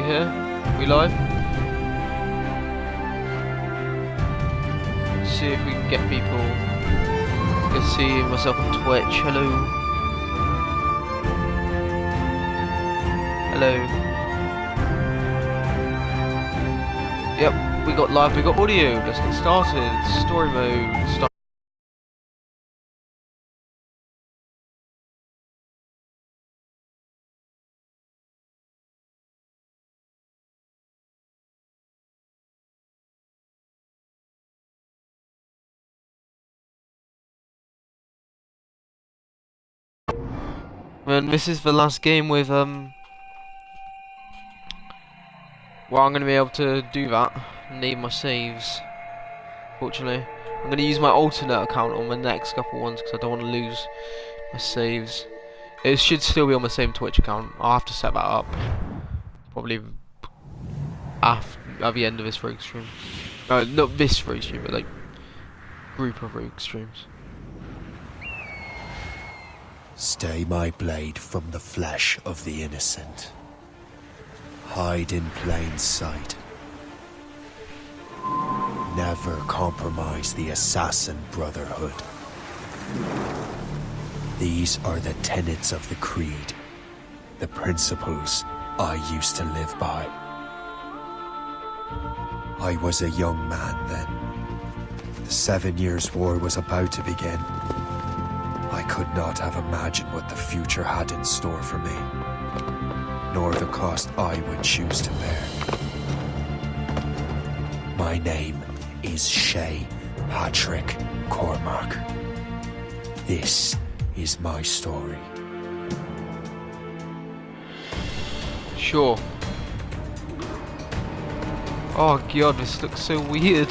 We here? We live? Let's see if we can get people. Let's see myself on Twitch. Hello. Hello. Yep, we got live, we got audio. Let's get started. Story mode. And this is the last game with well, I'm gonna be able to do that. Need my saves. Fortunately, I'm gonna use my alternate account on the next couple ones because I don't want to lose my saves. It should still be on the same Twitch account. I'll have to set that up probably after at the end of this rogue stream. No, not this rogue stream, but like group of rogue streams. Stay my blade from the flesh of the innocent. Hide in plain sight. Never compromise the assassin brotherhood. These are the tenets of the creed, the principles I used to live by. I was a young man then. The 7 Years' War was about to begin. I could not have imagined what the future had in store for me, nor the cost I would choose to bear. My name is Shay Patrick Cormac. This is my story. Sure. Oh god, this looks so weird.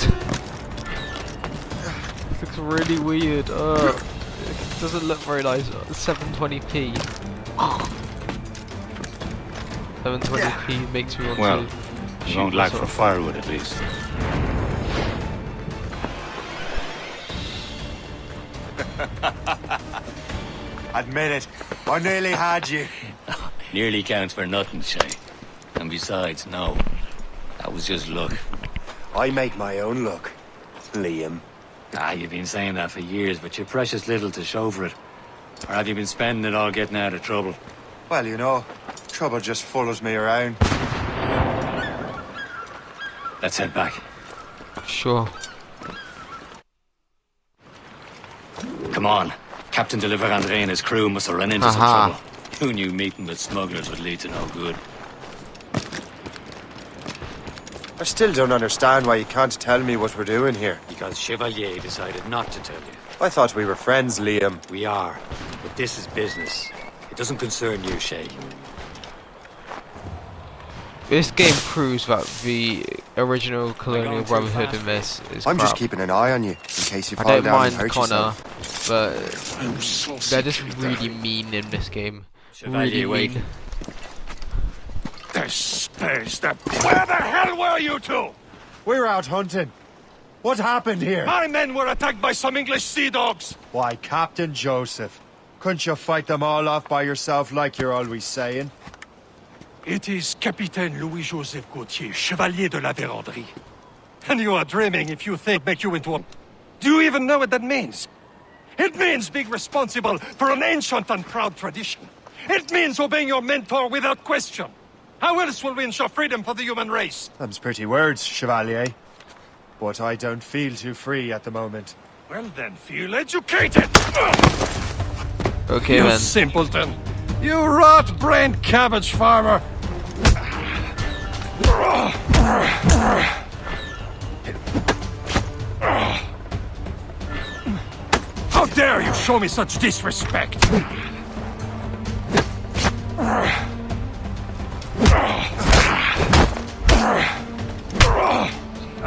This looks really weird. It doesn't look very nice. 720p. 720p makes me want well, to. You won't lack for firewood at least. Admit it, I nearly had you. Nearly counts for nothing, Shay. And besides, no. That was just luck. I make my own luck, Liam. Ah, you've been saying that for years, but you're precious little to show for it. Or have you been spending it all getting out of trouble? Well, you know, trouble just follows me around. Let's head back. Sure. Come on. Captain de Andre and his crew must have run into some trouble. Who knew meeting with smugglers would lead to no good? I still don't understand why you can't tell me what we're doing here. Because Chevalier decided not to tell you. I thought we were friends, Liam. We are. But this is business. It doesn't concern you, Shay. This game proves that the original Colonial Brotherhood in this is I'm crap. just keeping an eye on you, in case you I fall don't down mind and hurt Connor, yourself. but they're just really mean in this game. Really wait. mean. Where the hell were you two? We're out hunting. What happened here? My men were attacked by some English sea dogs. Why, Captain Joseph, couldn't you fight them all off by yourself like you're always saying? It is Capitaine Louis-Joseph Gauthier, Chevalier de la Vérendrye. And you are dreaming if you think make you into a... Do you even know what that means? It means being responsible for an ancient and proud tradition. It means obeying your mentor without question. How else will we ensure freedom for the human race? Them's pretty words, Chevalier. But I don't feel too free at the moment. Well then, feel educated! Okay You then. simpleton! You rat-brained cabbage farmer! How dare you show me such disrespect!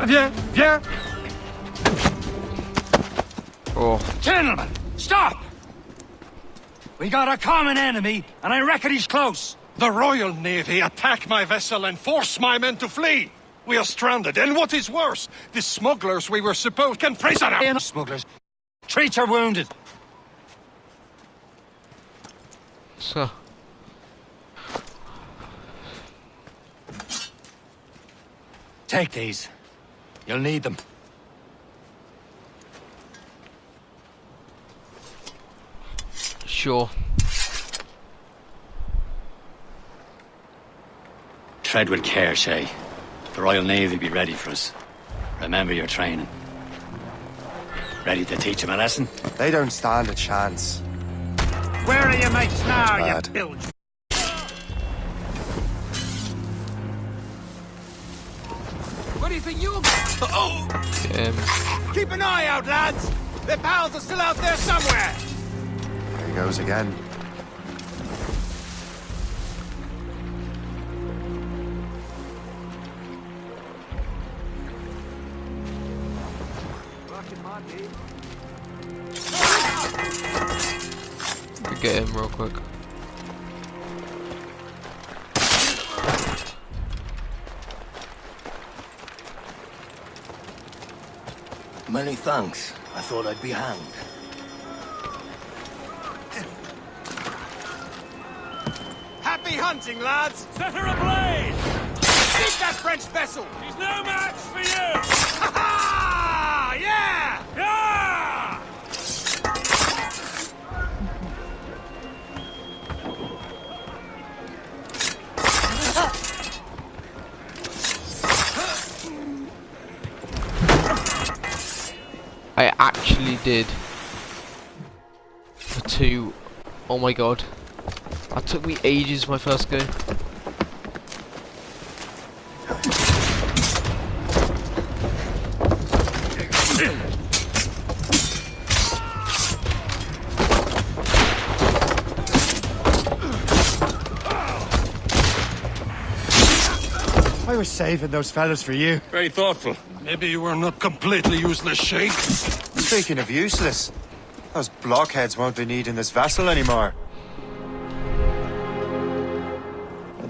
Viens, viens! Oh, Gentlemen, stop! We got a common enemy, and I reckon he's close. The Royal Navy attack my vessel and force my men to flee! We are stranded, and what is worse, the smugglers we were supposed can prisoner! Smugglers. Treat your wounded. so Take these. You'll need them. Sure. Tread with care, Shay. The Royal Navy be ready for us. Remember your training. Ready to teach them a lesson? They don't stand a chance. Where are your mates now, you bad. bilge? What do you think you'll Keep an eye out, lads! Their pals are still out there somewhere! There he goes again. Get him real quick. Many thanks. I thought I'd be hanged. Happy hunting, lads! Set her ablaze! Keep that French vessel! She's no match for you! Ha ha! Yeah! Yeah! I actually did. For 2. Oh my god. That took me ages my first go. I was saving those fellas for you. Very thoughtful. Maybe you were not completely useless, Shay. Speaking of useless, those blockheads won't be needing this vessel anymore.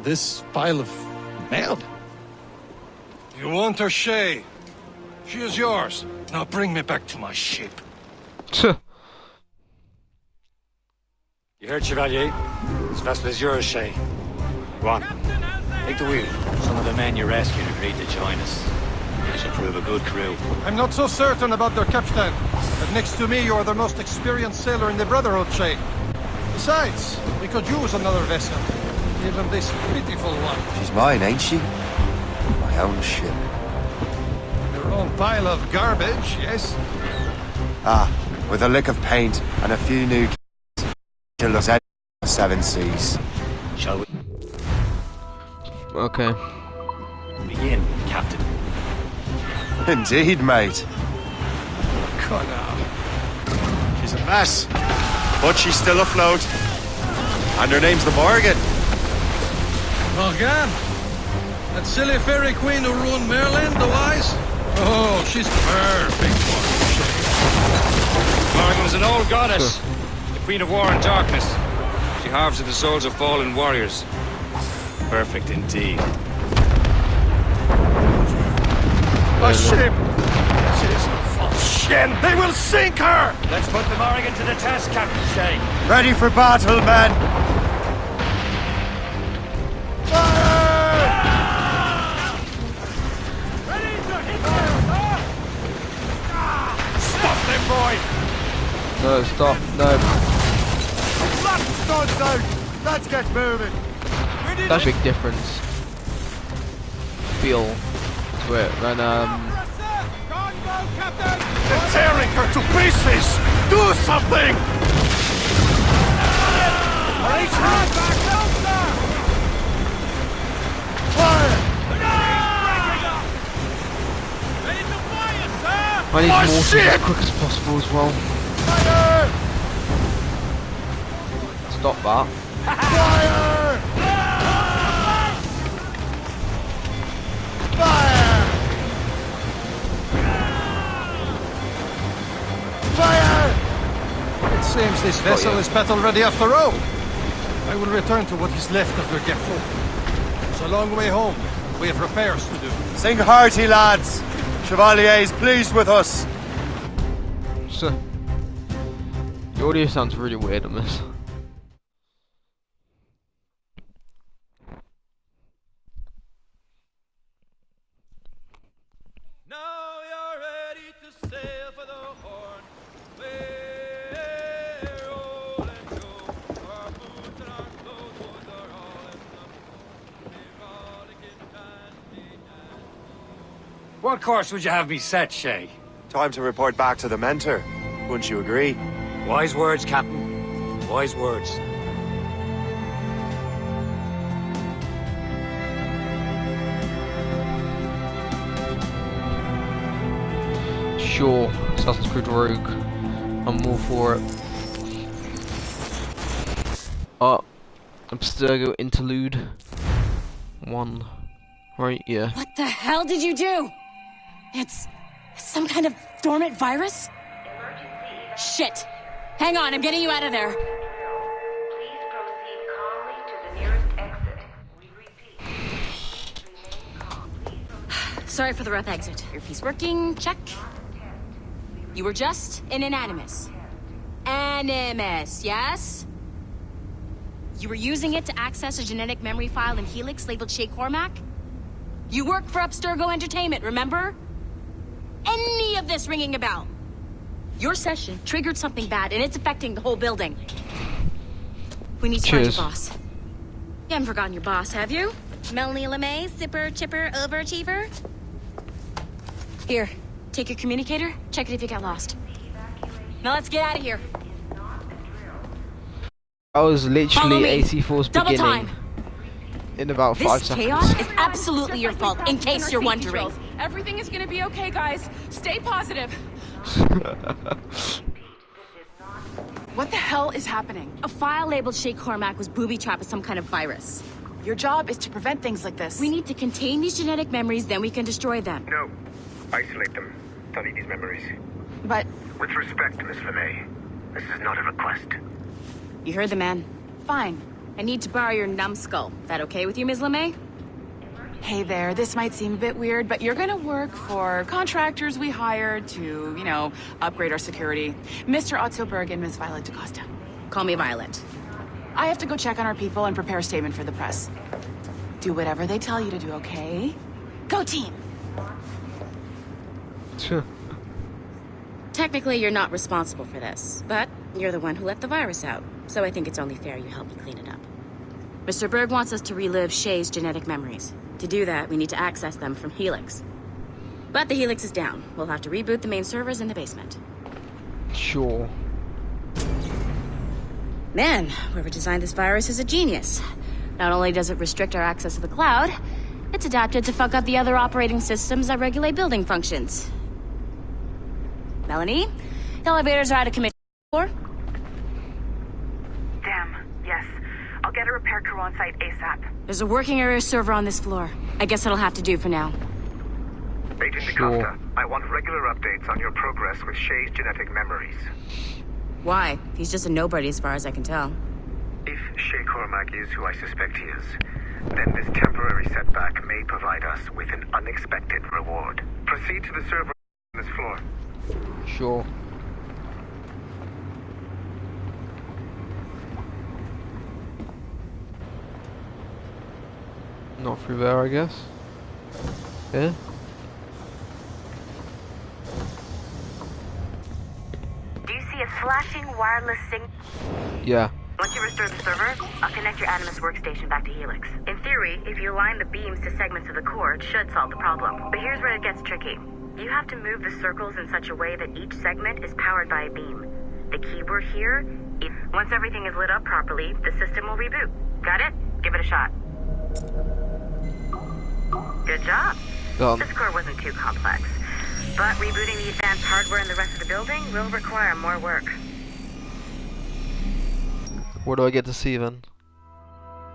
This pile of mail? You want her, Shay? She is yours. Now bring me back to my ship. You heard, Chevalier? This vessel is yours, Shay. Go on. Take the wheel. Some of the men you rescued agreed to join us. They should prove a good crew. I'm not so certain about their captain. But next to me, you are the most experienced sailor in the Brotherhood, Shay. Besides, we could use another vessel. Even this pitiful one. She's mine, ain't she? My own ship. Your own pile of garbage, yes? Ah, with a lick of paint and a few new till us 7 seas. Shall we Okay. begin, Captain? Indeed, mate. Come on. She's a mess, but she's still afloat. And her name's the Morgan. Morgan? That silly fairy queen who ruined Merlin, the wise? Oh, she's perfect for Morgan was an old goddess, the queen of war and darkness. She harvested the souls of fallen warriors. Perfect indeed. a ship! She's a false shin! They will sink her! Let's put the Morrigan to the test, Captain Shay. Ready for battle, men! Stop them, boy! No, stop. No. Guns out! Let's get moving! That's a big difference. Feel to it when They're tearing her to pieces! Do something! I need My more ship! as quick as possible as well. Stop that. It seems this vessel is battle ready after all. I will return to what is left of their Gerfaut. It's a long way home. We have repairs to do. Sing hearty, lads! Chevalier is pleased with us. So, the audio sounds really weird on this. What course would you have me set, Shay? Time to report back to the mentor. Wouldn't you agree? Wise words, Captain. Wise words. Sure, Assassin's Creed Rogue. I'm all for it. Abstergo Interlude 1. Right, yeah. What the hell did you do? It's some kind of dormant virus? Shit! Hang on, I'm getting you out of there. Please proceed calmly to the nearest exit. We repeat. Remain calm. Please proceed. Sorry for the rough exit. Earpiece working, check. You were just in an Animus. Animus, yes? You were using it to access a genetic memory file in Helix labeled Shay Cormac? You work for Abstergo Entertainment, remember? Any of this ringing a bell? Your session triggered something bad, and it's affecting the whole building. We need to find your boss. You haven't forgotten your boss, have you? Melanie LeMay, zipper, chipper, overachiever? Here, take your communicator, check it if you got lost. Now let's get out of here. I was Follow literally me. AC4's Double beginning. time. In about 5 This seconds. chaos is absolutely your fault, in case you're wondering. Everything is gonna be okay, guys. Stay positive. What the hell is happening? A file labeled Shay Cormac was booby-trapped with some kind of virus. Your job is to prevent things like this. We need to contain these genetic memories, then we can destroy them. No. Isolate them. Study these memories. But With respect, Miss LeMay, this is not a request. You heard the man. fine. I need to borrow your numbskull. That okay with you, Ms. LeMay? Hey there, this might seem a bit weird, but you're gonna work for contractors we hired to, upgrade our security. Mr. Otto Berg and Miss Violet DaCosta. Call me Violet. I have to go check on our people and prepare a statement for the press. Do whatever they tell you to do, okay? Go team! Technically, you're not responsible for this, but you're the one who let the virus out, so I think it's only fair you help me clean it up. Mr. Berg wants us to relive Shay's genetic memories. To do that, we need to access them from Helix. But the Helix is down. We'll have to reboot the main servers in the basement. Sure. Man, whoever designed this virus is a genius. Not only does it restrict our access to the cloud, it's adapted to fuck up the other operating systems that regulate building functions. Melanie, the elevators are out of commission. Floor? Damn, yes. I'll get a repair crew on site ASAP. There's a working area server on this floor. I guess that'll have to do for now. Agent DaCosta, I want regular updates on your progress with Shay's genetic memories. Why? He's just a nobody as far as I can tell. If Shay Cormac is who I suspect he is, then this temporary setback may provide us with an unexpected reward. Proceed to the server on this floor. Sure. Not through there, I guess. Yeah. Do you see a flashing wireless signal? Yeah. Once you restore the server, I'll connect your Animus workstation back to Helix. In theory, if you align the beams to segments of the core, it should solve the problem. But here's where it gets tricky. You have to move the circles in such a way that each segment is powered by a beam. The keyword here, once everything is lit up properly, the system will reboot. Got it? Give it a shot. Good job. This core wasn't too complex. But rebooting the advanced hardware in the rest of the building will require more work. What do I get to see then?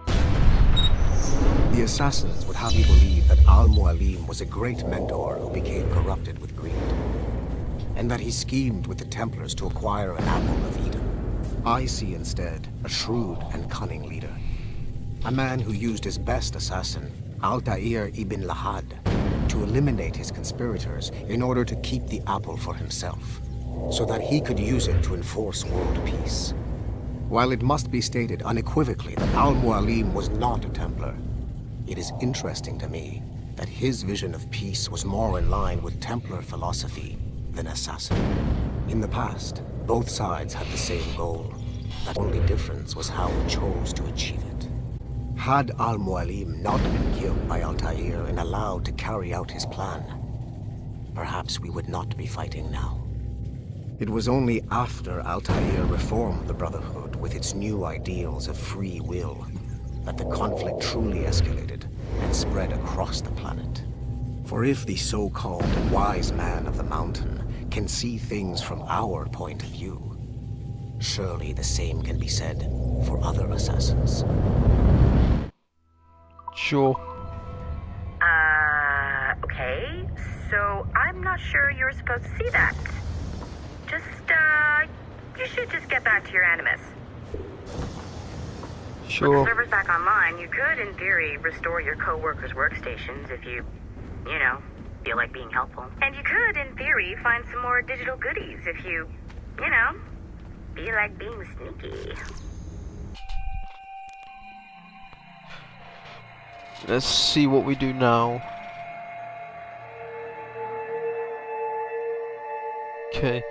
The assassins would have you believe that Al-Mualim was a great mentor who became corrupted with greed, and that he schemed with the Templars to acquire an apple of Eden. I see instead a shrewd and cunning leader, a man who used his best assassin, Altair ibn Lahad, to eliminate his conspirators in order to keep the apple for himself, so that he could use it to enforce world peace. While it must be stated unequivocally that Al-Mualim was not a Templar, it is interesting to me that his vision of peace was more in line with Templar philosophy than assassin. In the past, both sides had the same goal. The only difference was how he chose to achieve it. Had Al-Mualim not been killed by Altair and allowed to carry out his plan, perhaps we would not be fighting now. It was only after Altair reformed the Brotherhood with its new ideals of free will that the conflict truly escalated and spread across the planet. For if the so-called wise man of the mountain can see things from our point of view, surely the same can be said for other assassins. Sure. Okay. So I'm not sure you were supposed to see that. You should just get back to your Animus. Sure. With the server's back online, you could, in theory, restore your co-workers' workstations if you feel like being helpful. And you could, in theory, find some more digital goodies if you feel like being sneaky. Let's see what we do now. Okay.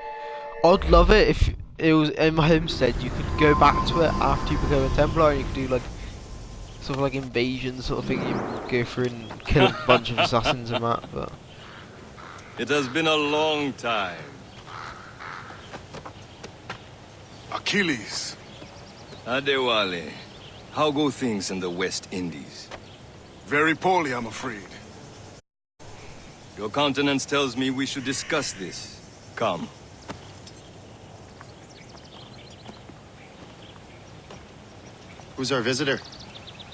I'd love it if it was in my homestead. You could go back to it after you become a Templar, and you could do like sort of like invasion sort of thing. You go through and kill a bunch of assassins and that. But it has been a long time. Achilles. Adewale, how go things in the West Indies? Very poorly, I'm afraid. Your countenance tells me we should discuss this. Come. Who's our visitor?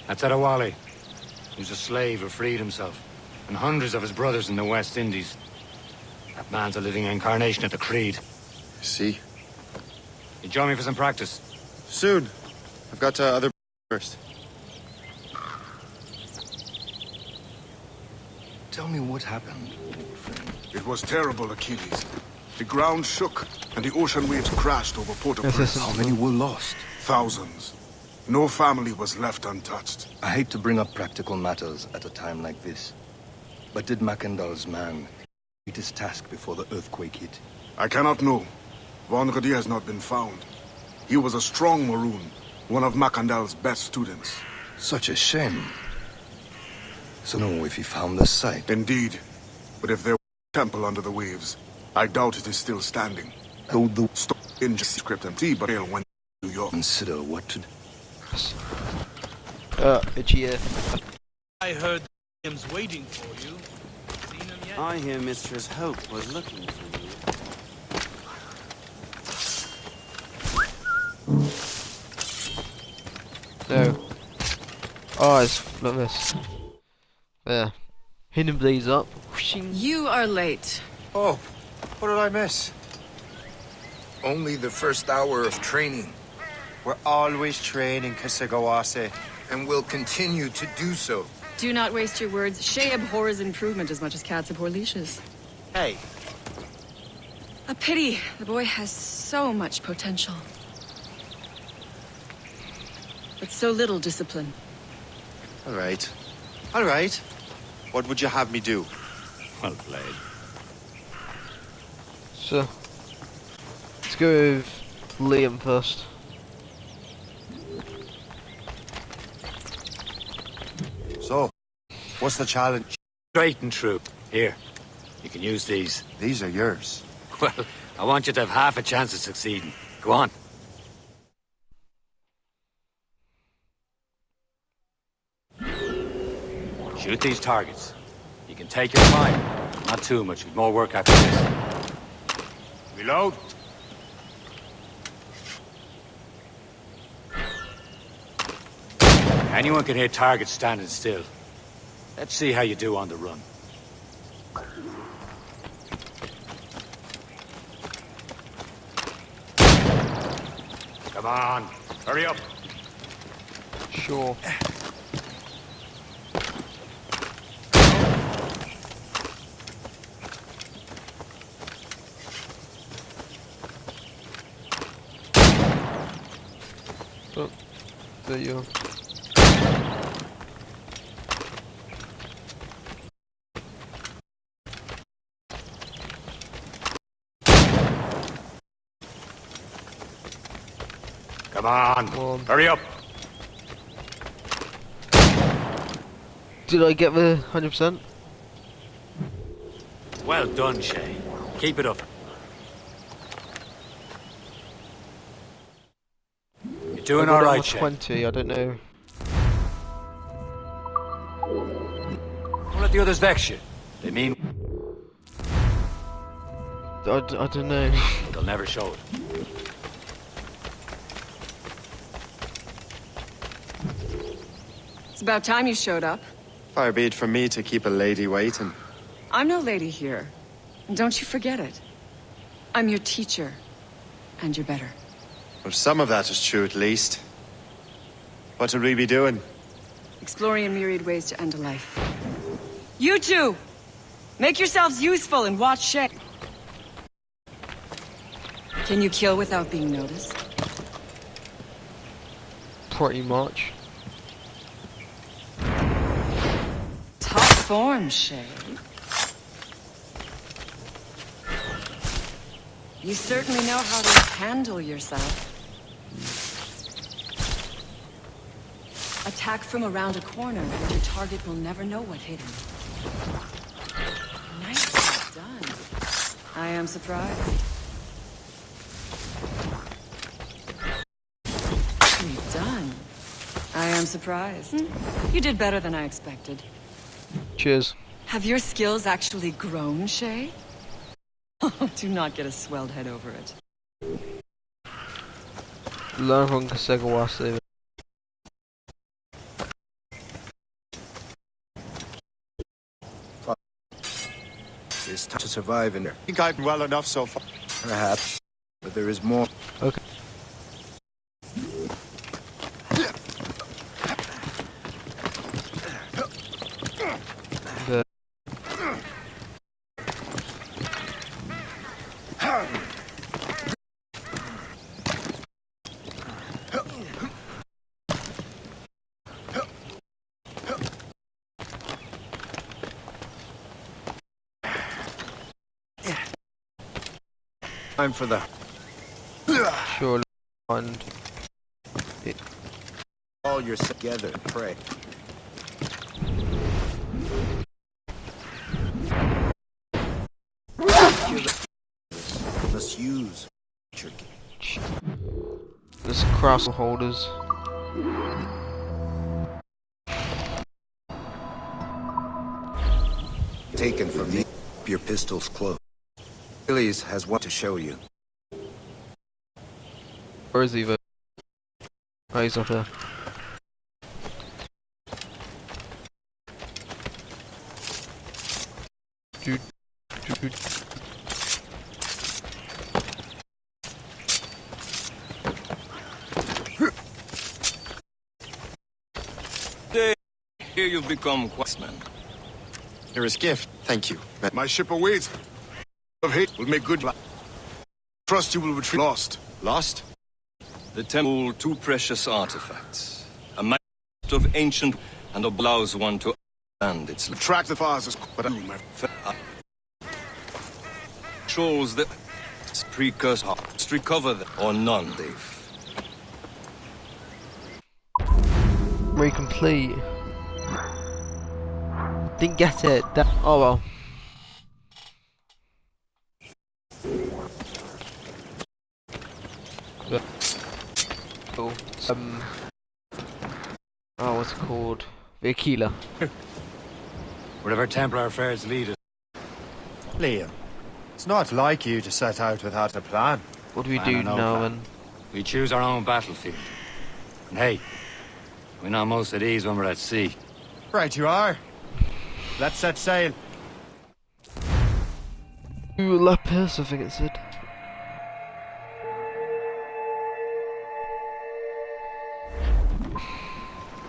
That's Adewale. He was a slave who freed himself. And hundreds of his brothers in the West Indies. That man's a living incarnation of the Creed. See? You join me for some practice? Soon. I've got other first. Tell me what happened, old friend. It was terrible, Achilles. The ground shook, and the ocean waves crashed over Port-au-Prince. How many were lost? Thousands. No family was left untouched. I hate to bring up practical matters at a time like this. But did Macandal's man complete his task before the earthquake hit? I cannot know. Vonredi has not been found. He was a strong Maroon, one of Macandal's best students. Such a shame. So know if he found the site. Indeed. But if there were a temple under the waves, I doubt it is still standing. Though the in script and tea, but they'll went to New York. Consider what to... itchy ear. I heard William's waiting for you. Seen him yet? I hear Mistress Hope was looking for you. No. Oh, it's flawless. There. Hidden blaze up. Whooshing. You are late. Oh, what did I miss? Only the first hour of training. We're always training, Kisagawase. And will continue to do so. Do not waste your words. Shay abhors improvement as much as cats abhor leashes. Hey. A pity. The boy has so much potential. But so little discipline. All right. All right. What would you have me do? Well played. So, let's go with Liam first. So, what's the challenge? Straight and true. Here, you can use these. These are yours. Well, I want you to have half a chance of succeeding. Go on. Shoot these targets. You can take your time. Not too much. More work after this. Reload. Anyone can hit targets standing still. Let's see how you do on the run. Come on, hurry up. Sure. Oh, there you are. Come on, hurry up. Did I get the 100%? Well done, Shay. Keep it up. You're doing all right, Shay. 20, I don't know. Don't let the others vex you. They mean... I don't know. They'll never show it. It's about time you showed up. Far be it from me to keep a lady waiting. I'm no lady here. And don't you forget it. I'm your teacher. And you're better. Well, some of that is true at least. What will we be doing? Exploring a myriad ways to end a life. You two! Make yourselves useful and watch Shay. Can you kill without being noticed? Pretty much. Top form, Shay. You certainly know how to handle yourself. Attack from around a corner, and your target will never know what hit him. Nicely done. I am surprised. Nicely done. I am surprised. You did better than I expected. Cheers. Have your skills actually grown, Shay? Do not get a swelled head over it. Learn from Kasegawase. It's time to survive in there. I think I've been well enough so far. Perhaps, but there is more. Okay. Time for the... Sure, and all your together and pray. Must use your... There's cross holders. Taken from me. Your pistols close. Achilles has one to show you. Where is he? Oh, he's up there. Dude. Here you've become questman. Here is gift. Thank you. My ship awaits. Of hate will make good. Trust you will retrieve lost. Lost? The temple, two precious artifacts. A map of ancient and allows one to understand its... Track the fastest, but shows that precursor must recover them, or none, Dave. Recomplete. Didn't get it. Oh well. Cool. Oh, what's it called? The Aquila. Wherever Templar affairs lead us. Liam, it's not like you to set out without a plan. What do we Plan do or no now plan. then? We choose our own battlefield. And hey, we're not most at ease when we're at sea. Right you are. Let's set sail. Ooh, Lapis, I think it said.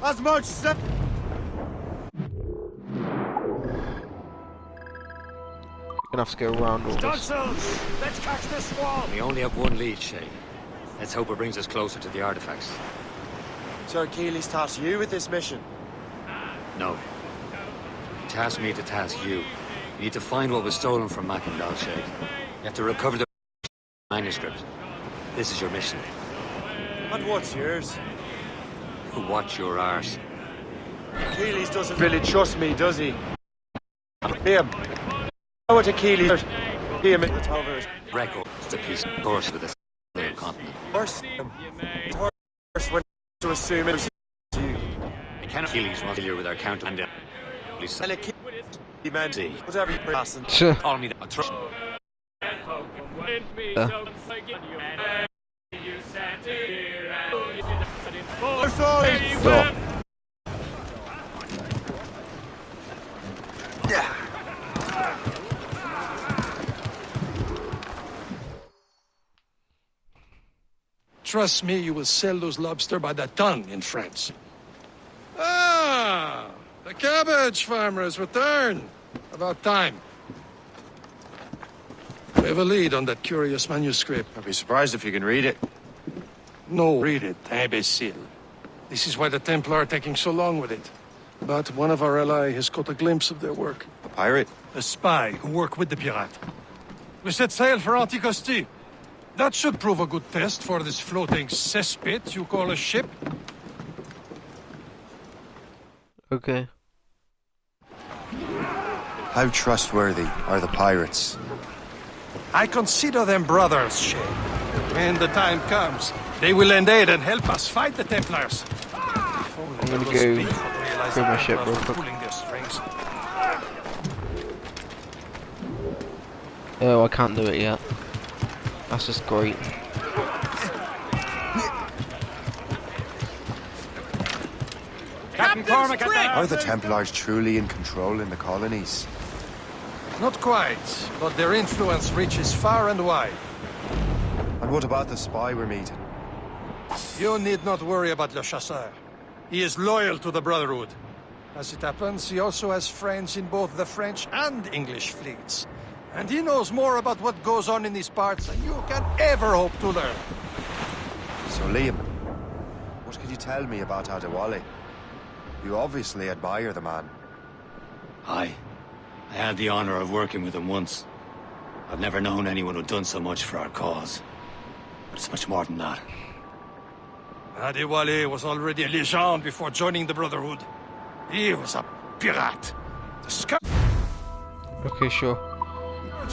As much said. Gonna have to go around all this. Stunsels! Let's catch the squall! We only have one lead, Shay. Let's hope it brings us closer to the artifacts. Sir Achilles tasked you with this mission. No. He tasked me to task you. You need to find what was stolen from Macandal, Shay. You have to recover the manuscript. This is your mission. And what's yours? Watch your arse. Achilles doesn't really trust me, does he? Liam, What Achilles? Record is a piece of horse with a little continent. Horse went to assume it was you. I cannot Achilles was familiar with our counter and he meant whatever you passing. Call me the Trust me, you will sell those lobster by the ton in France. Ah, the cabbage farmer has returned. About time. We have a lead on that curious manuscript. I'd be surprised if you can read it. No, read it, imbecile. This is why the Templar are taking so long with it. But one of our allies has caught a glimpse of their work. A pirate? A spy who worked with the pirate. We set sail for Anticosti. That should prove a good test for this floating cesspit you call a ship. Okay. How trustworthy are the pirates? I consider them brothers, Shay. When the time comes, they will lend aid and help us fight the Templars. I'm gonna go grab my ship real quick. Oh, I can't do it yet. That's just great. Captain Cormac, Are the Templars truly in control in the colonies? Not quite, but their influence reaches far and wide. And what about the spy we're meeting? You need not worry about Le Chasseur. He is loyal to the Brotherhood. As it happens, he also has friends in both the French and English fleets. And he knows more about what goes on in these parts than you can ever hope to learn. So Liam, what can you tell me about Adewale? You obviously admire the man. Aye. I had the honor of working with him once. I've never known anyone who'd done so much for our cause. But it's much more than that. Adewale was already a legend before joining the Brotherhood. He was a pirate. The scum Okay, sure.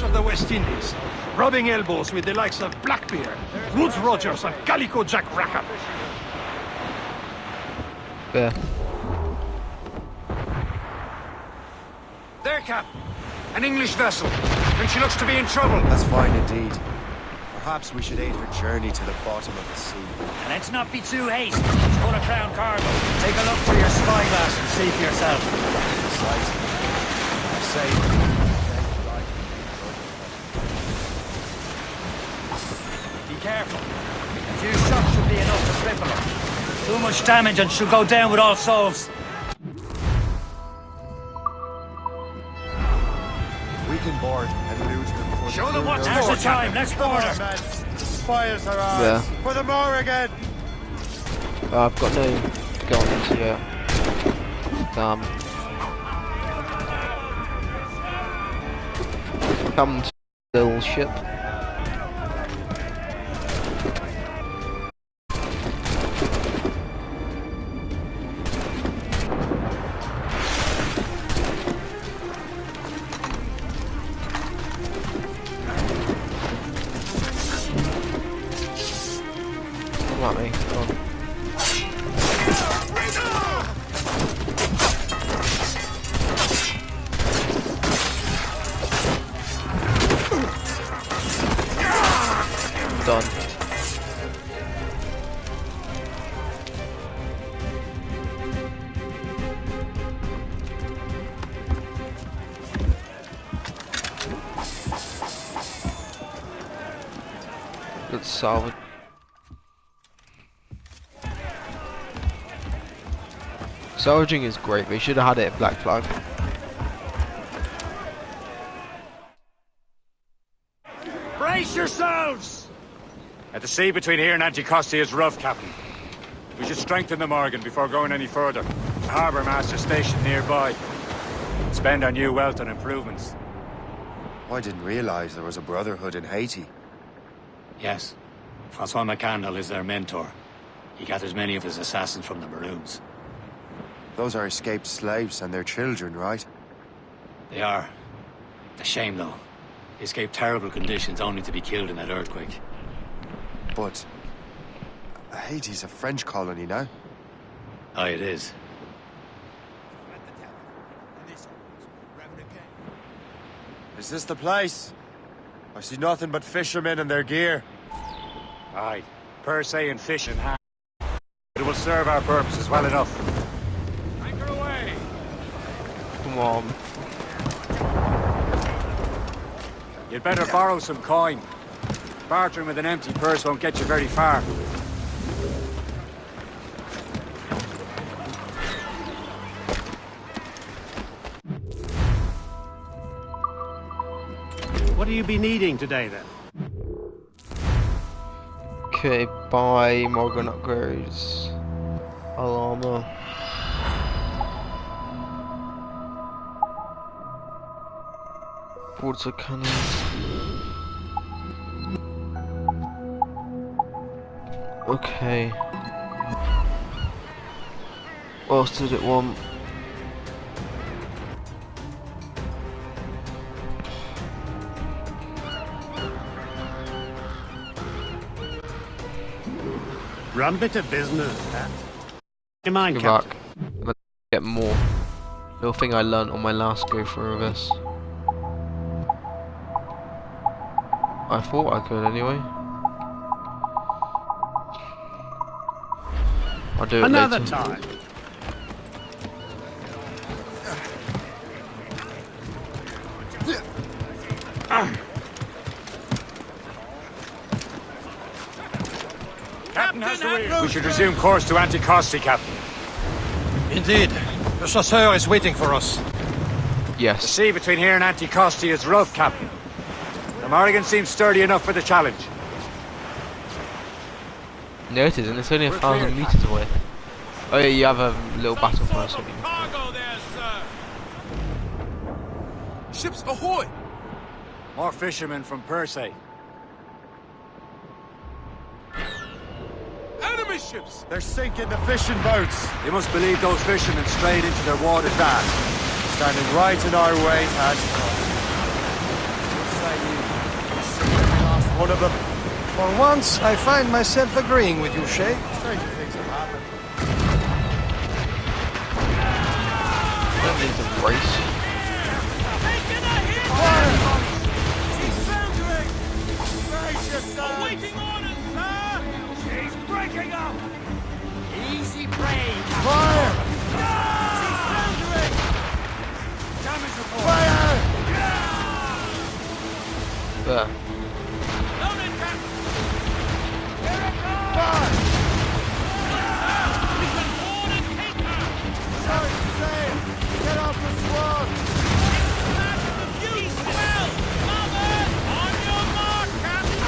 of the West Indies, rubbing elbows with the likes of Blackbeard, Woodes Rogers, and Calico Jack Rackham. There. There, Cap. An English vessel. And she looks to be in trouble. That's fine indeed. Perhaps we should aid her journey to the bottom of the sea. And let's not be too hasty. It's full of crown cargo. Take a look through your spyglass and see for yourself. Besides, I say, be careful. A few shots should be enough to cripple her. Too much damage and she'll go down with all souls. we can board and loot her before Show them what's now's the time. Let's board her. The spoils are ours. For the Morrigan! I've got no guns yet. Damn. Come to the little ship. Come at me, come on. Done. Let's salvage. Salvaging is great, but you should have had it at Black Flag. Brace yourselves! At the sea between here and Anticosti is rough, Captain. We should strengthen the Morgan before going any further. The harbour master station nearby. Spend our new wealth on improvements. I didn't realize there was a brotherhood in Haiti. Yes. Francois McCandle is their mentor. He gathers many of his assassins from the Maroons. Those are escaped slaves and their children, right? They are. A shame, though. He escaped terrible conditions only to be killed in that earthquake. But Haiti's a French colony now. Aye, it is. Is this the place? I see nothing but fishermen and their gear. Aye, per se and fish in hand. It will serve our purposes well enough. Anchor away! Come on. You'd better borrow some coin. Bartering with an empty purse won't get you very far. What do you be needing today, then? Okay, buy Morgan upgrades. Armor. Water cannons. Okay. What else did it want? Run bit of business, that. Your mind, Good Captain. luck. I'm gonna get more. Little thing I learnt on my last go through of this. I thought I could anyway. I'll do it Another later. time. Captain has the wheel. We should resume course to Anticosti, Captain. Indeed. The chasseur is waiting for us. The Yes. sea between here and Anticosti is rough, Captain. The Morrigan seems sturdy enough for the challenge. No, it isn't. It's only 1,000 meters away. Oh yeah, you have a little battle for us. haven't you? Cargo there, sir. Ships ahoy! More fishermen from Persay. Enemy ships! They're sinking the fishing boats. You must believe those fishermen strayed into their water. That. Standing right in our way, Tad. What say you? We lost one of them. For once, I find myself agreeing with you, Shay. Stranger things have happened. Don't need to brace. Awaiting orders, sir. She's breaking up! Easy prey! Fire! Damage report! Fire! There. Loaded, Captain. Here it comes! We can board and take her. Sorry to say it. Get off the swan! East well. Mother, on your mark, Captain.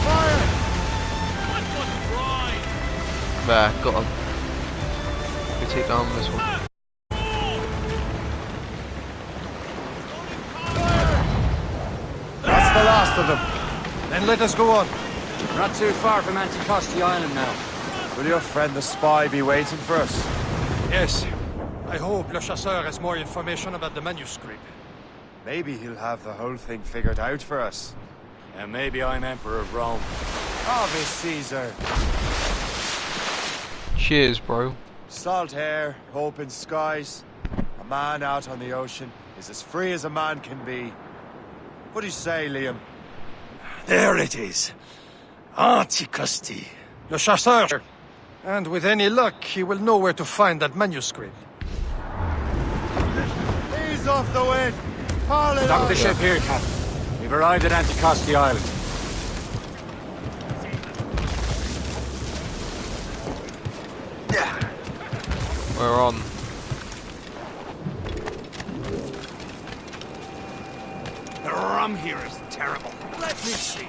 Fire! What was right? There, got him. We take down this one. That's the last of them. Then let us go on. Not too far from Anticosti Island now. Will your friend the spy be waiting for us? Yes. I hope Le Chasseur has more information about the manuscript. Maybe he'll have the whole thing figured out for us. And maybe I'm Emperor of Rome. Ave Caesar. Cheers, bro. Salt hair, open skies. A man out on the ocean is as free as a man can be. What do you say, Liam? There it is. Anticosti. Le Chasseur. And with any luck, he will know where to find that manuscript. Ease off the wind. Haul it Dock on. the ship here, Captain. We've arrived at Anticosti Island. We're on. The rum here is terrible. Let me see.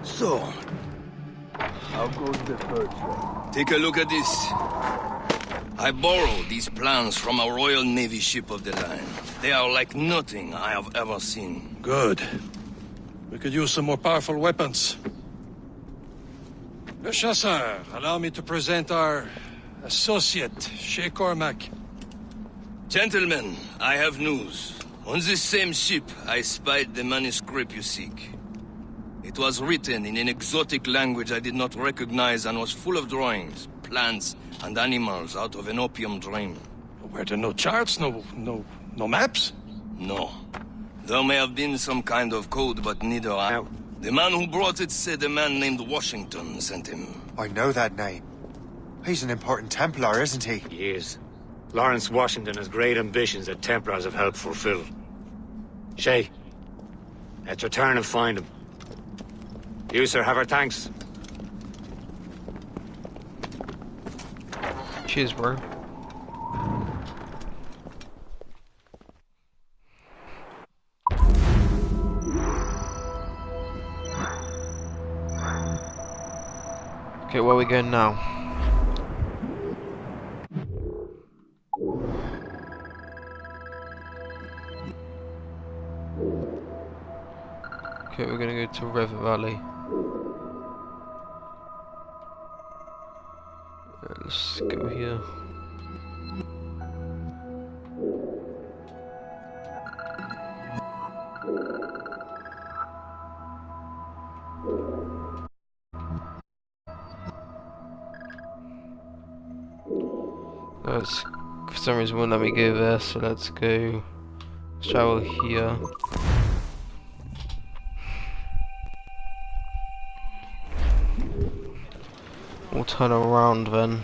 So, how goes the first one? Take a look at this. I borrowed these plans from a Royal Navy ship of the line. They are like nothing I have ever seen. Good. We could use some more powerful weapons. Le Chasseur, allow me to present our associate, Shay Cormac. Gentlemen, I have news. On this same ship, I spied the manuscript you seek. It was written in an exotic language I did not recognize and was full of drawings, plants, and animals out of an opium dream. Were there no charts, no maps? No. There may have been some kind of code, but neither I... The man who brought it said a man named Washington sent him. I know that name. He's an important Templar, isn't he? He is. Lawrence Washington has great ambitions that Templars have helped fulfill. Shay, let's return and find him. You, sir, have our thanks. Cheers, bro. Okay, where are we going now? Okay, we're gonna go to River Valley. Let's go here. For some reason won't let me go there, so let's go. Let's travel here. We'll turn around then,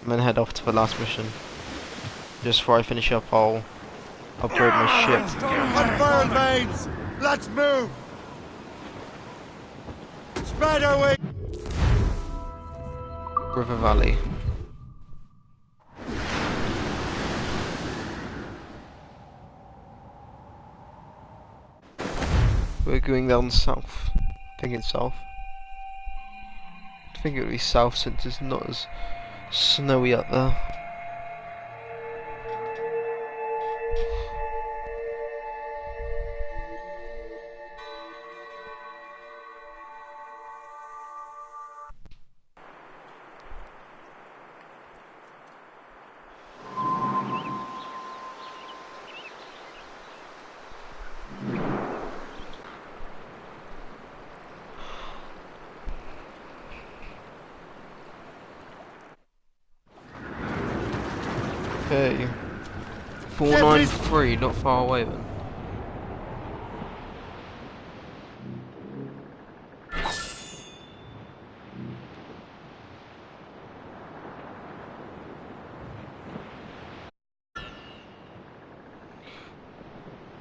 and then head off to the last mission. Just before I finish up, I'll upgrade my ship. Unfurled veins! Let's move! Spread our wings! River Valley. We're going down south. I think it's south. I think it would be south since it's not as snowy up there. Okay, 493, not far away then.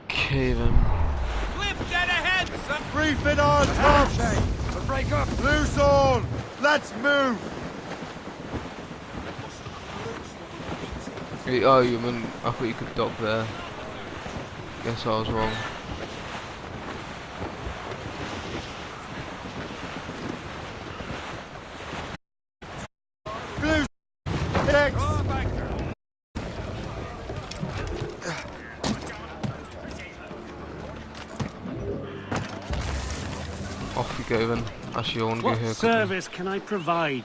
Okay then. Cliff, dead ahead! Brief it on top! Break up! Loose all! Let's move! Oh, you mean, I thought you could dock there. Guess I was wrong. Blue six. Off we go then. Actually, I want to go What here service can I provide?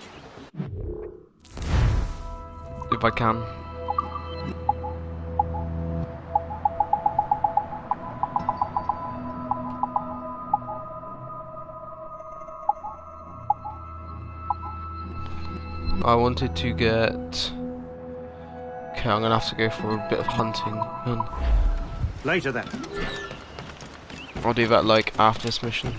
if I can. I wanted to get... Okay, I'm gonna have to go for a bit of hunting. Later then. I'll do that like after this mission.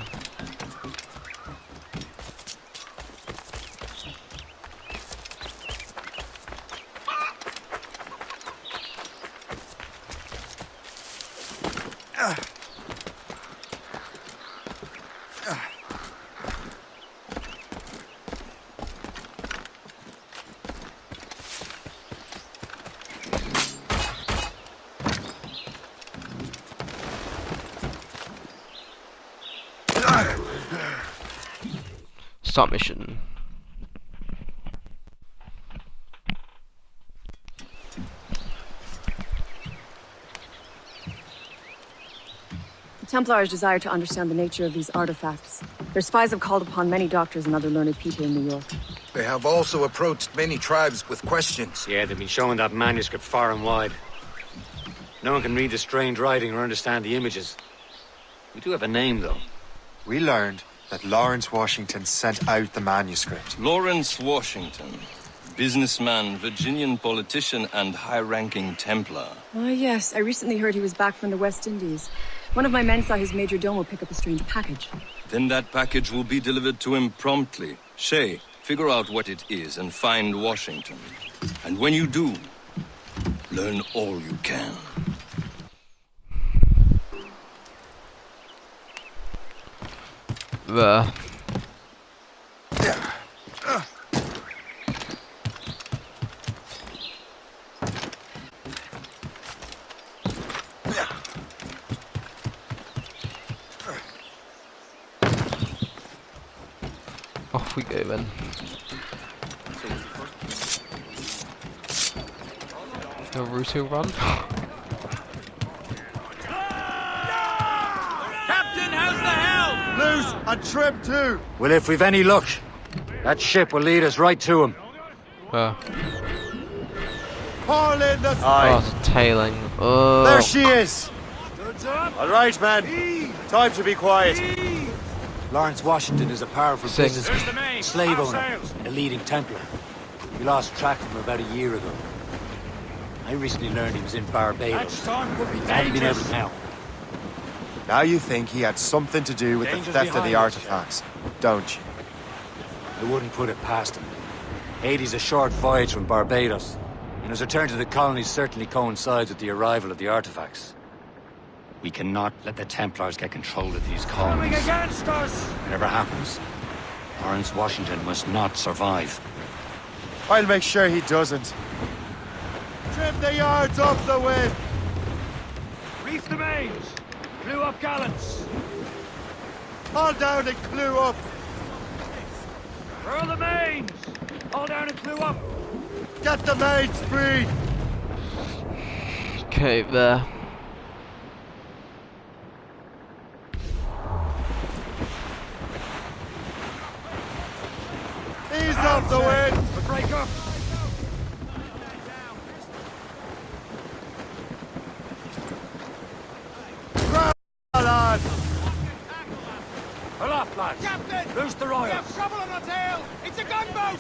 Start mission. Templars desire to understand the nature of these artifacts. Their spies have called upon many doctors and other learned people in New York. They have also approached many tribes with questions. Yeah, they've been showing that manuscript far and wide. No one can read the strange writing or understand the images. We do have a name, though. We learned that Lawrence Washington sent out the manuscript. Lawrence Washington. Businessman, Virginian politician, and high-ranking Templar. Ah, yes. I recently heard he was back from the West Indies. One of my men saw his major domo pick up a strange package. Then that package will be delivered to him promptly. Shay, figure out what it is and find Washington. And when you do, learn all you can. There. Off we go then. Naruto run. Captain, how's the helm? Loose and trim too. Well, if we've any luck, that ship will lead us right to him. Haul in the... Oh, it's tailing. Oh. There she is. All right, man. Time to be quiet. Lawrence Washington is a powerful Sing. businessman, slave owner, and a leading Templar. We lost track of him about a year ago. I recently learned he was in Barbados. I haven't been able to now. Now you think he had something to do with the theft of the artifacts, don't you? I wouldn't put it past him. Haiti's a short voyage from Barbados, and his return to the colonies certainly coincides with the arrival of the artifacts. We cannot let the Templars get control of these colonies. Against us! Whatever happens, Lawrence Washington must not survive. I'll make sure he doesn't. Trim the yards off the wind. Reef the mains! Blew up gallants! Haul down and clew up. Furl the mains! Haul down and clew up! Get the mains free. Okay, there. Ease off the wind. Break up! Lad. Pull up, lads! Captain! Loose the royals! We have trouble on our tail! It's a gunboat!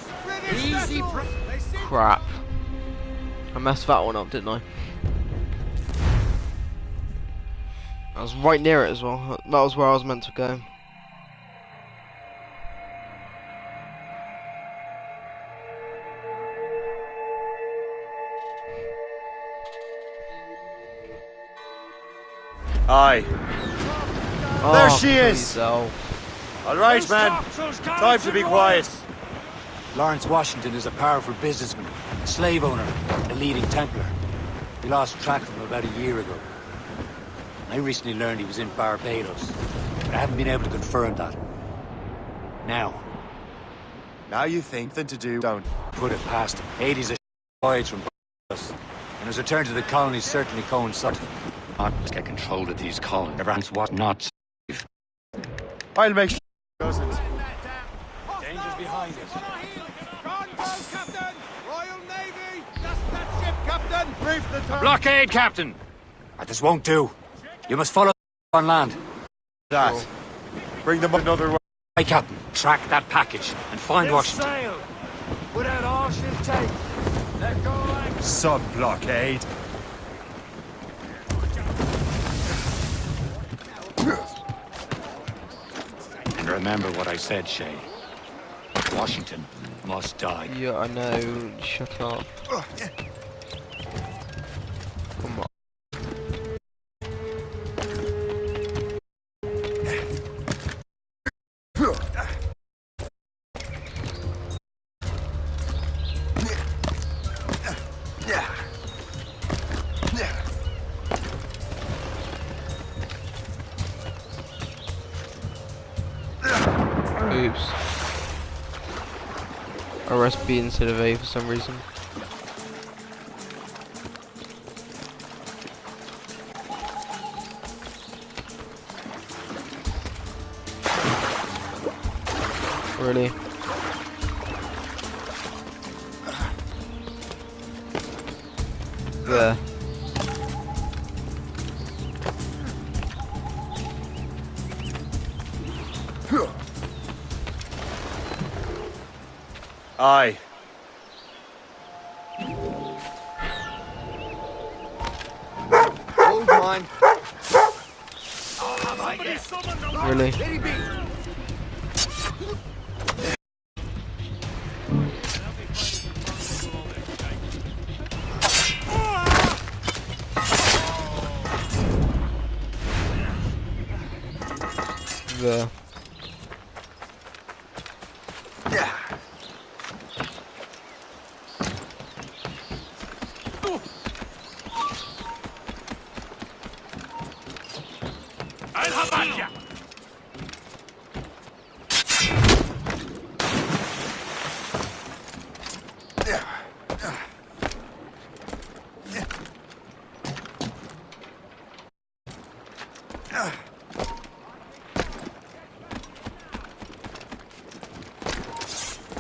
Easy, Crap. I messed that one up, didn't I? I was right near it as well. That was where I was meant to go. Aye. Oh, there she is. So. All right, man. Time to be quiet. Lawrence Washington is a powerful businessman, a slave owner, a leading Templar. We lost track of him about a year ago. I recently learned he was in Barbados, but I haven't been able to confirm that. Now you think than to do, don't put it past him. Haiti's a voyage from Barbados, and his return to the colonies certainly coincides. Not get control of these colonies. Everyone's what not safe. I'll make sure he doesn't. Danger's behind us. Gunboat, Captain! Royal Navy! Just that ship, Captain! Brief the time. Blockade, Captain! This won't do. You must follow on land. That. Bring them another way. Hey, Captain, track that package and find Washington. Sail! Without all she'll take. Let go anchor. Sub-blockade. And remember what I said, Shay. Washington must die. Yeah, I know. Shut up. Come on. Oops. I pressed B instead of A for some reason. Really? There. Aye. Hold mine. Really? There.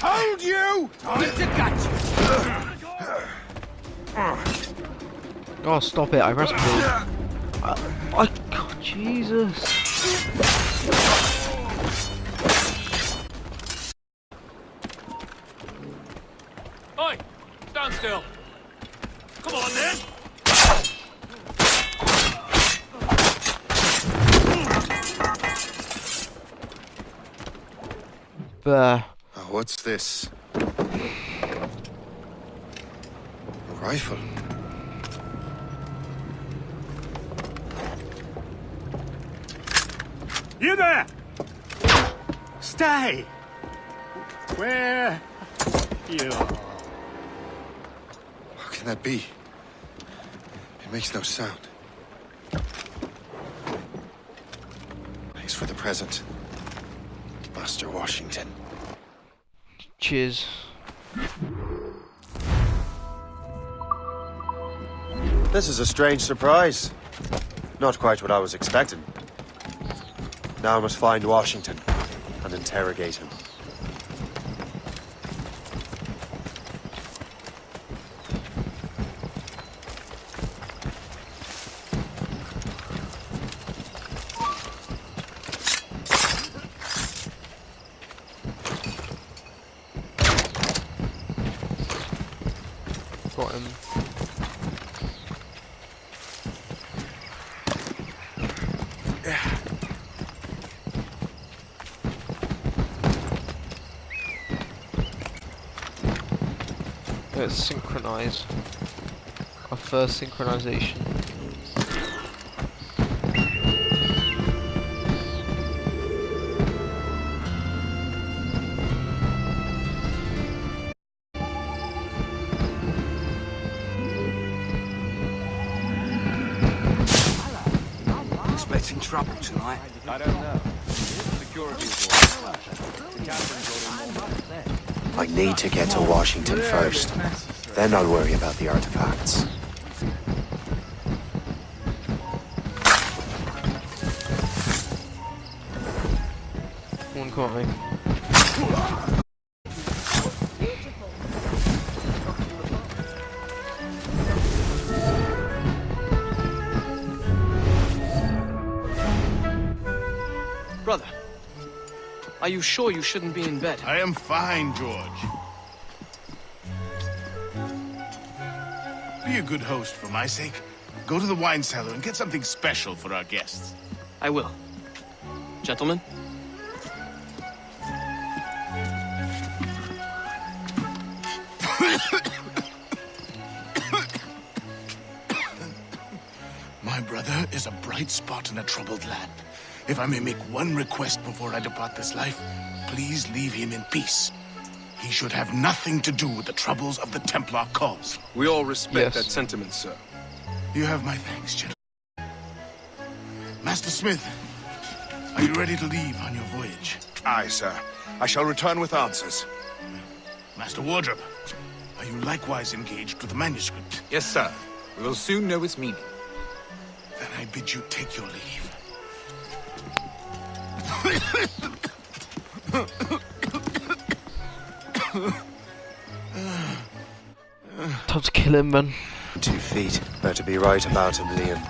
Hold you! Need to catch you. Oh, stop it! I pressed B. God, Jesus. Oi! Stand still! Come on then! There. Oh, what's this? A rifle. You there! Stay! Where you are? How can that be? It makes no sound. Thanks for the present, Master Washington. Cheers. This is a strange surprise. Not quite what I was expecting. Now I must find Washington and interrogate him. Got him. Let's synchronize. Our first synchronization. Expecting trouble tonight? I don't know. Security I need to get to Washington first. Then I'll worry about the artifacts. One caught me. Brother, are you sure you shouldn't be in bed? I am fine, George. Be a good host for my sake. Go to the wine cellar and get something special for our guests. I will. Gentlemen? My brother is a bright spot in a troubled land. If I may make one request before I depart this life, please leave him in peace. He should have nothing to do with the troubles of the Templar cause. We all respect that sentiment, sir. You have my thanks, gentlemen. Master Smith, are you ready to leave on your voyage? Aye, sir. I shall return with answers. Master Wardrop, are you likewise engaged with the manuscript? Yes, sir. We will soon know its meaning. Then I bid you take your leave. Time to kill him, man. 2 feet. Better be right about him, Liam.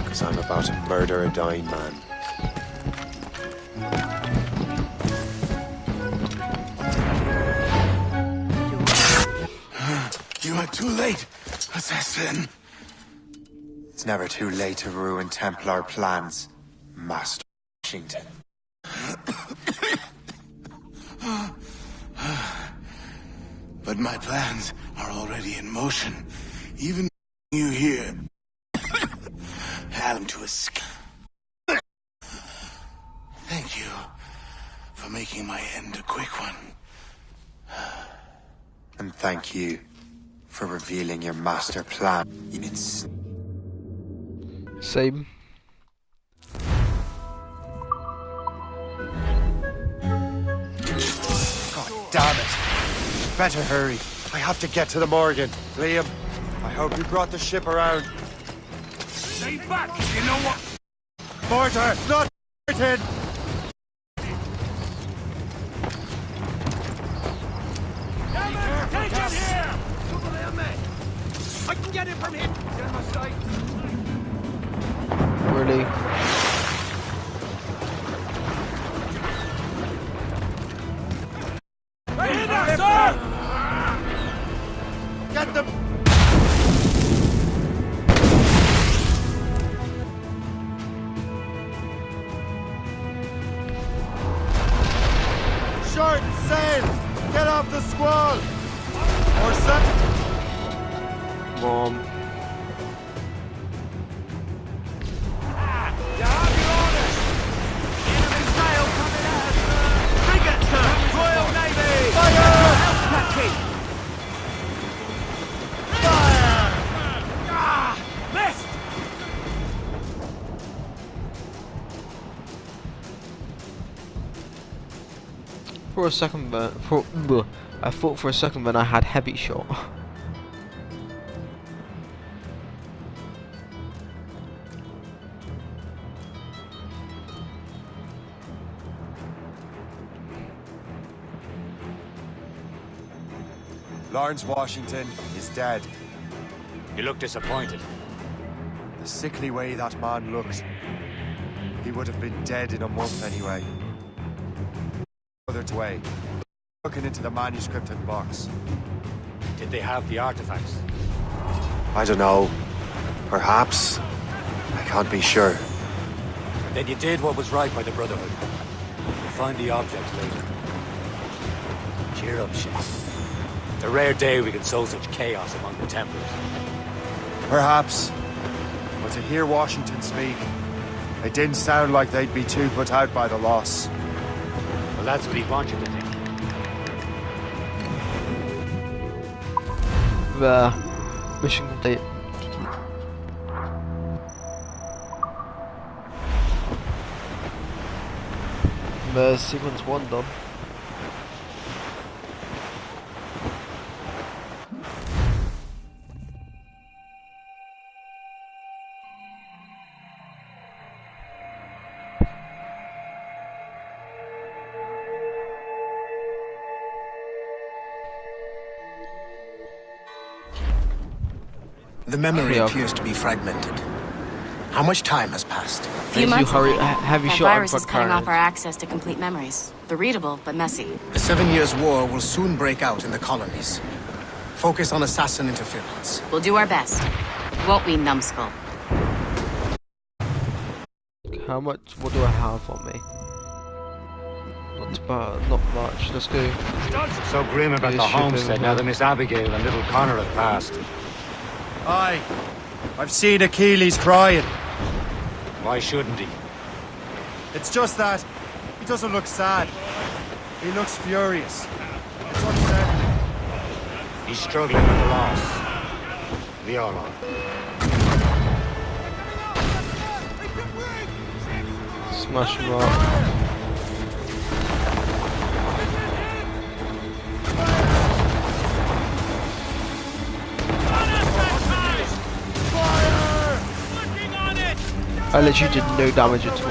Because I'm about to murder a dying man. You are too late, assassin. It's never too late to ruin Templar plans, Master Washington. But my plans are already in motion. Even you here. Had him to escape. Thank you for making my end a quick one. And thank you for revealing your master plan. Same. God damn it. Better hurry. I have to get to the Morgan. Liam, I hope you brought the ship around. Stay back, you know what? Porter, not Martin! Take him here! I can get him from here! Get him aside. Really? Right here now, sir! Get them! Short sail! Get off the squall! Or set! Warm. You have your orders! Enemy sail coming out! Frigate, sir! Royal Navy! Fire! Help, Captain! Fire! Ah! Missed! For a second, I thought for a second when I had heavy shot. Lawrence Washington is dead. You look disappointed. The sickly way that man looked. He would have been dead in a month anyway. Other way. Looking into the manuscript and box. Did they have the artifacts? I don't know. Perhaps. I can't be sure. Then you did what was right by the Brotherhood. We'll find the objects later. Cheer up, shit. It's a rare day we can sow such chaos among the Templars. Perhaps. But to hear Washington speak, it didn't sound like they'd be too put out by the loss. Well, that's what he wants you to think. Mission complete. Sequence 1 done. The memory appears to be fragmented. How much time has passed? Few months ago, have you that shot virus is cutting off our access to complete memories. They're readable, but messy. The 7 Years' War will soon break out in the colonies. Focus on assassin interference. We'll do our best. Won't we, numbskull? How much? What do I have on me? Not much. Let's go. So grim about the homestead now that Miss Abigail and little Connor have passed. Aye. I've seen Achilles crying. Why shouldn't he? It's just that he doesn't look sad. He looks furious. It's unsettling. He's struggling with the loss. We all are. Smash him up. I literally did no damage at all.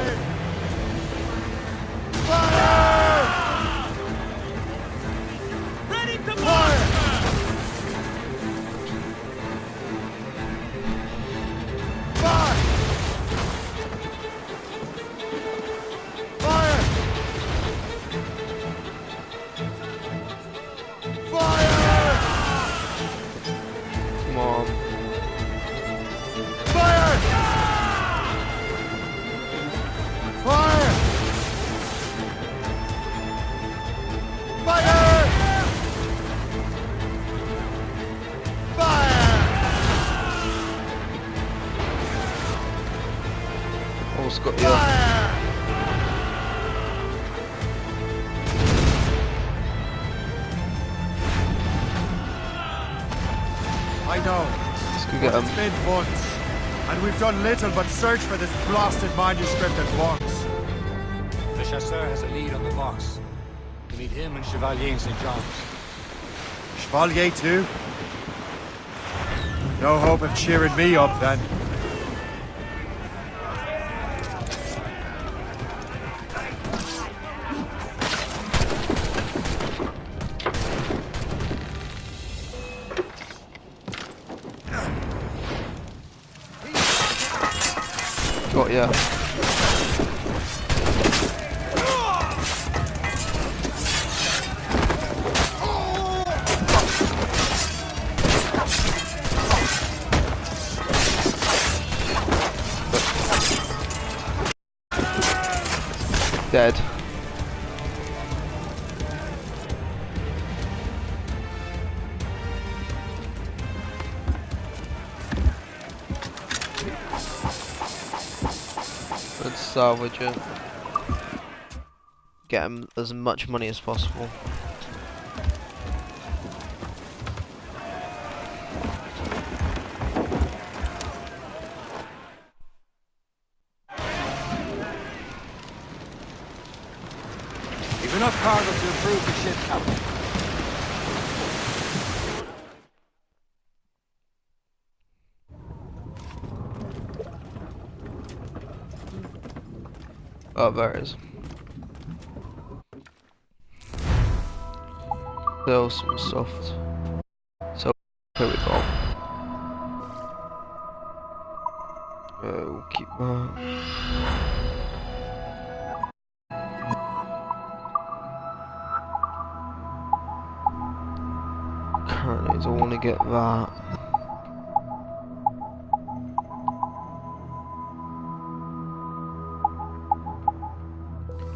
Oh, Scott, yeah. I know. Let's go get It's been months, and we've done little but search for this blasted manuscript at once. The Chasseur has a lead on the box. You meet him and Chevalier in St. John's. Chevalier too? No hope of cheering me up then. Got ya. Dead. Let's salvage it. Get him as much money as possible. You've enough cargo to improve the ship, Captain. Oh, there it is. Still some soft. So, here we go. Keep that. Currently, I want to get that.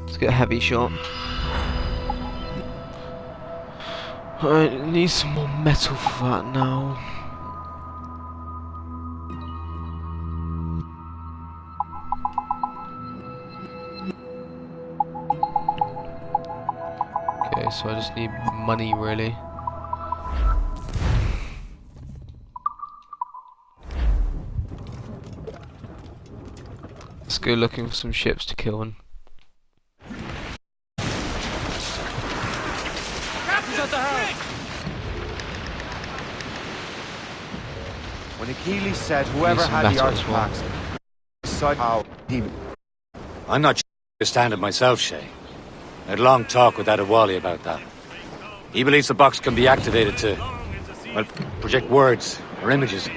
Let's get a heavy shot. I need some more metal for that now. Okay, so I just need money really. Let's go looking for some ships to kill in. When Achilles said whoever had the artifacts, decide how he... I'm not sure I understand it myself, Shay. I had a long talk with Adewale about that. He believes the box can be activated to, well, project words or images.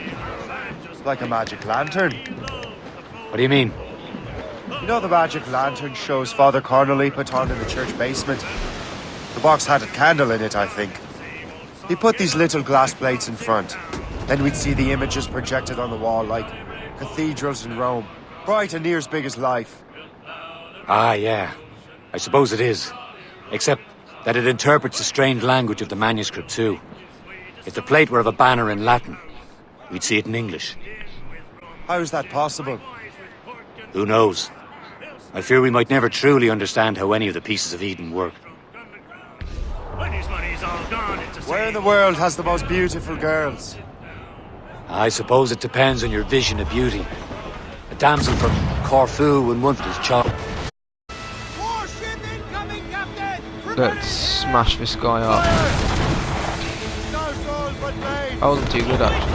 Like a magic lantern. What do you mean? You know the magic lantern shows Father Connolly put on in the church basement? The box had a candle in it, I think. He put these little glass plates in front. Then we'd see the images projected on the wall like cathedrals in Rome. Bright and near as big as life. Ah, yeah. I suppose it is. Except that it interprets the strange language of the manuscript too. If the plate were of a banner in Latin, we'd see it in English. How is that possible? Who knows? I fear we might never truly understand how any of the pieces of Eden work. Where in the world has the most beautiful girls? I suppose it depends on your vision of beauty. A damsel from Corfu and one from his child. Let's smash this guy up. I wasn't too good actually.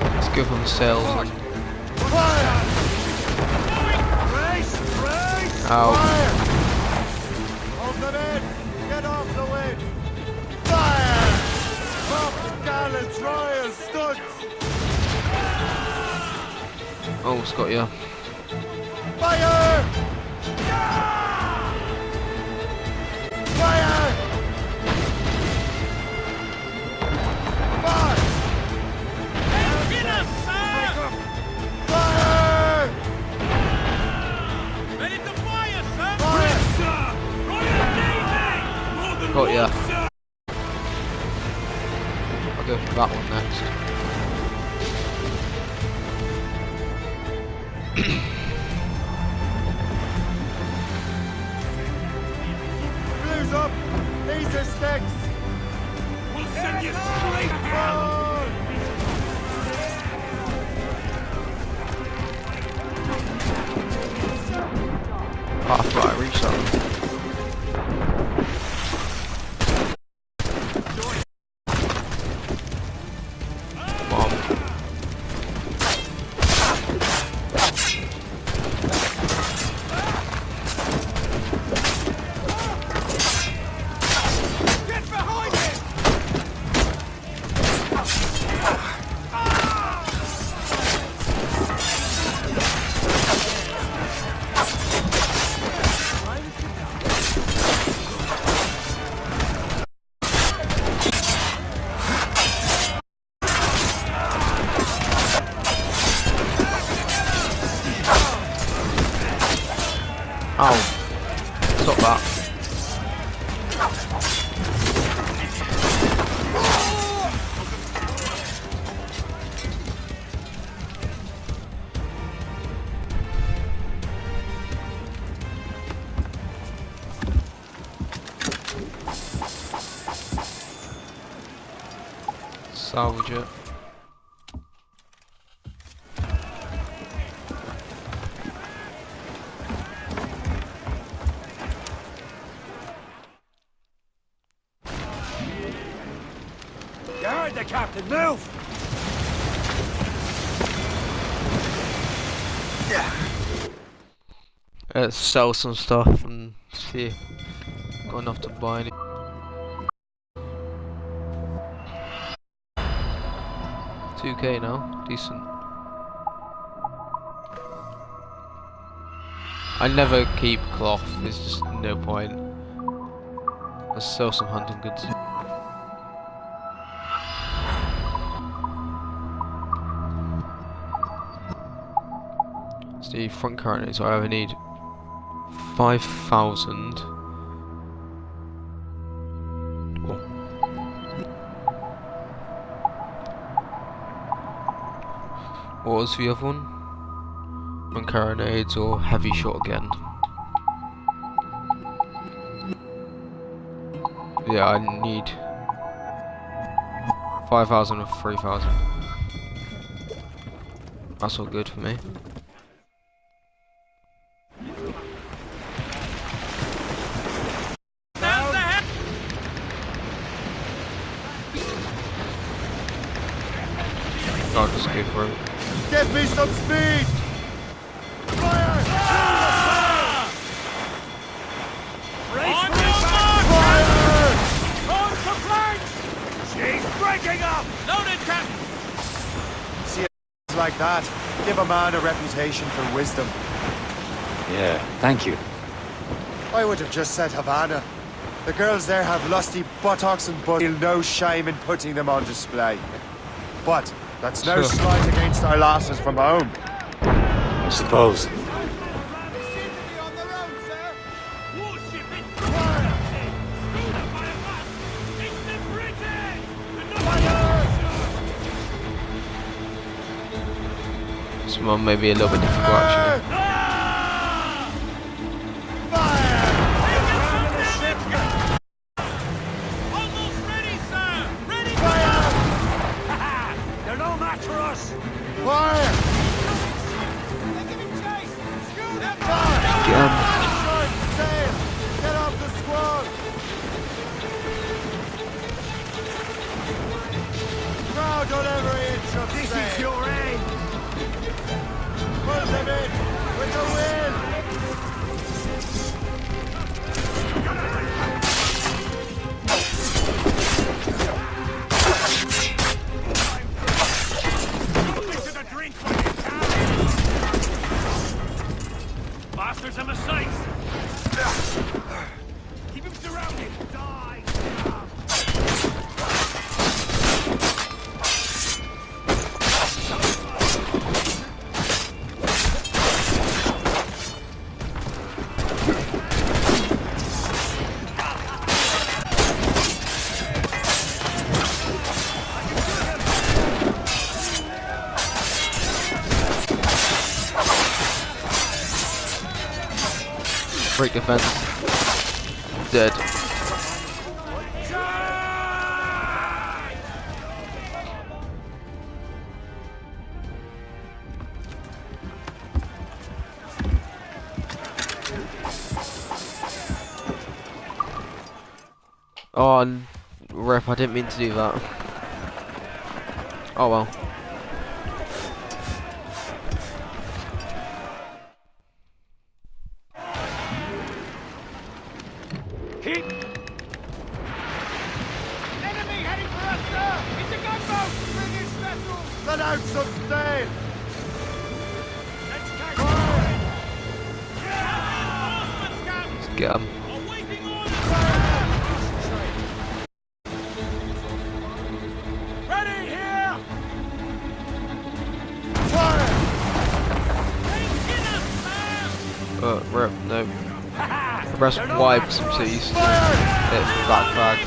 Let's go from the sails and... Ow. Of the men, get off the way! Fire! Pop the gallants, royal studs! Oh, Scott, yeah. Fire! Fire! Fire! Fire! Ready to fire, sir! Fire, sir! Royal Navy! More than Got ya. I'll go for that one next. Blues up! Laser sticks! We'll send you straight to hell! Oh, I thought I reached that one. Ow. Stop that. Salvage it. You heard the captain, move! Let's sell some stuff and see. Got enough to buy any. $2K now, decent. I never keep cloth, there's just no point. Let's sell some hunting goods. It's the front current, so I only need 5,000. What was the other one? Front carronades or heavy shot again? Yeah, I need 5,000 or 3,000. That's all good for me. I'll just go for it. Give me some speed! Fire! On your mark! Fire! On to flanks! She's breaking up! Loaded, Captain! See, like that, give a man a reputation for wisdom. Yeah, thank you. I would have just said Havana. The girls there have lusty buttocks and butt. Feel no shame in putting them on display. But that's no slight against our lasses from home. I suppose. This one may be a little bit difficult actually. Get off the squad! Crowd on every inch of This is your aim! Pull them in! break the fence. Dead. Oh, rip, I didn't mean to do that. Oh well. Keep! Enemy heading for us, sir! It's a gunboat! British vessel! Let out some sail! Let's catch Let's get 'em. Ready here! Rip, no. Press Y for some seas. It's backpack.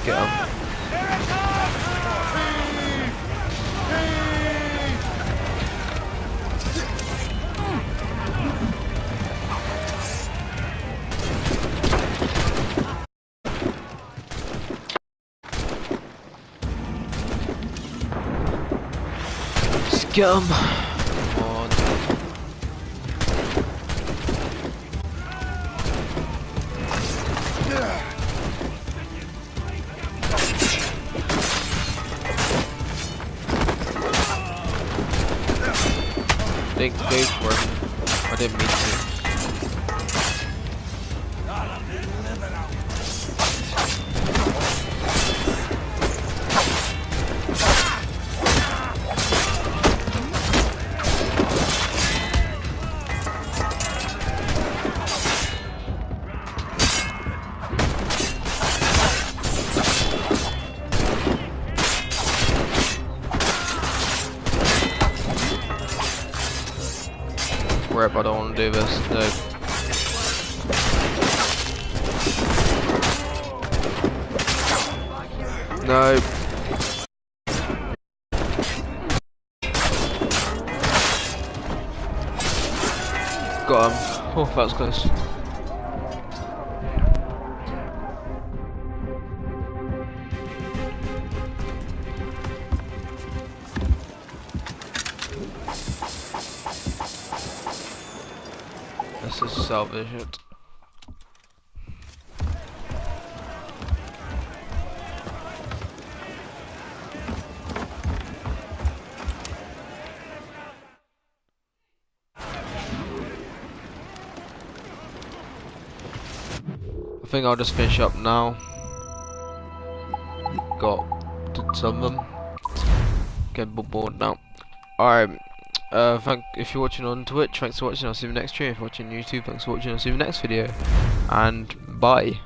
Get 'em. Just get 'em. Come on. Think those were. I didn't mean to. Rip, I don't want to do this. No. No. Got him. Oh, that was close. Let's just salvage it. I think I'll just finish up now. Got some of them. Get bored now. Alright. If you're watching on Twitch, thanks for watching. I'll see you in the next stream. If you're watching on YouTube, thanks for watching. I'll see you in the next video. And bye.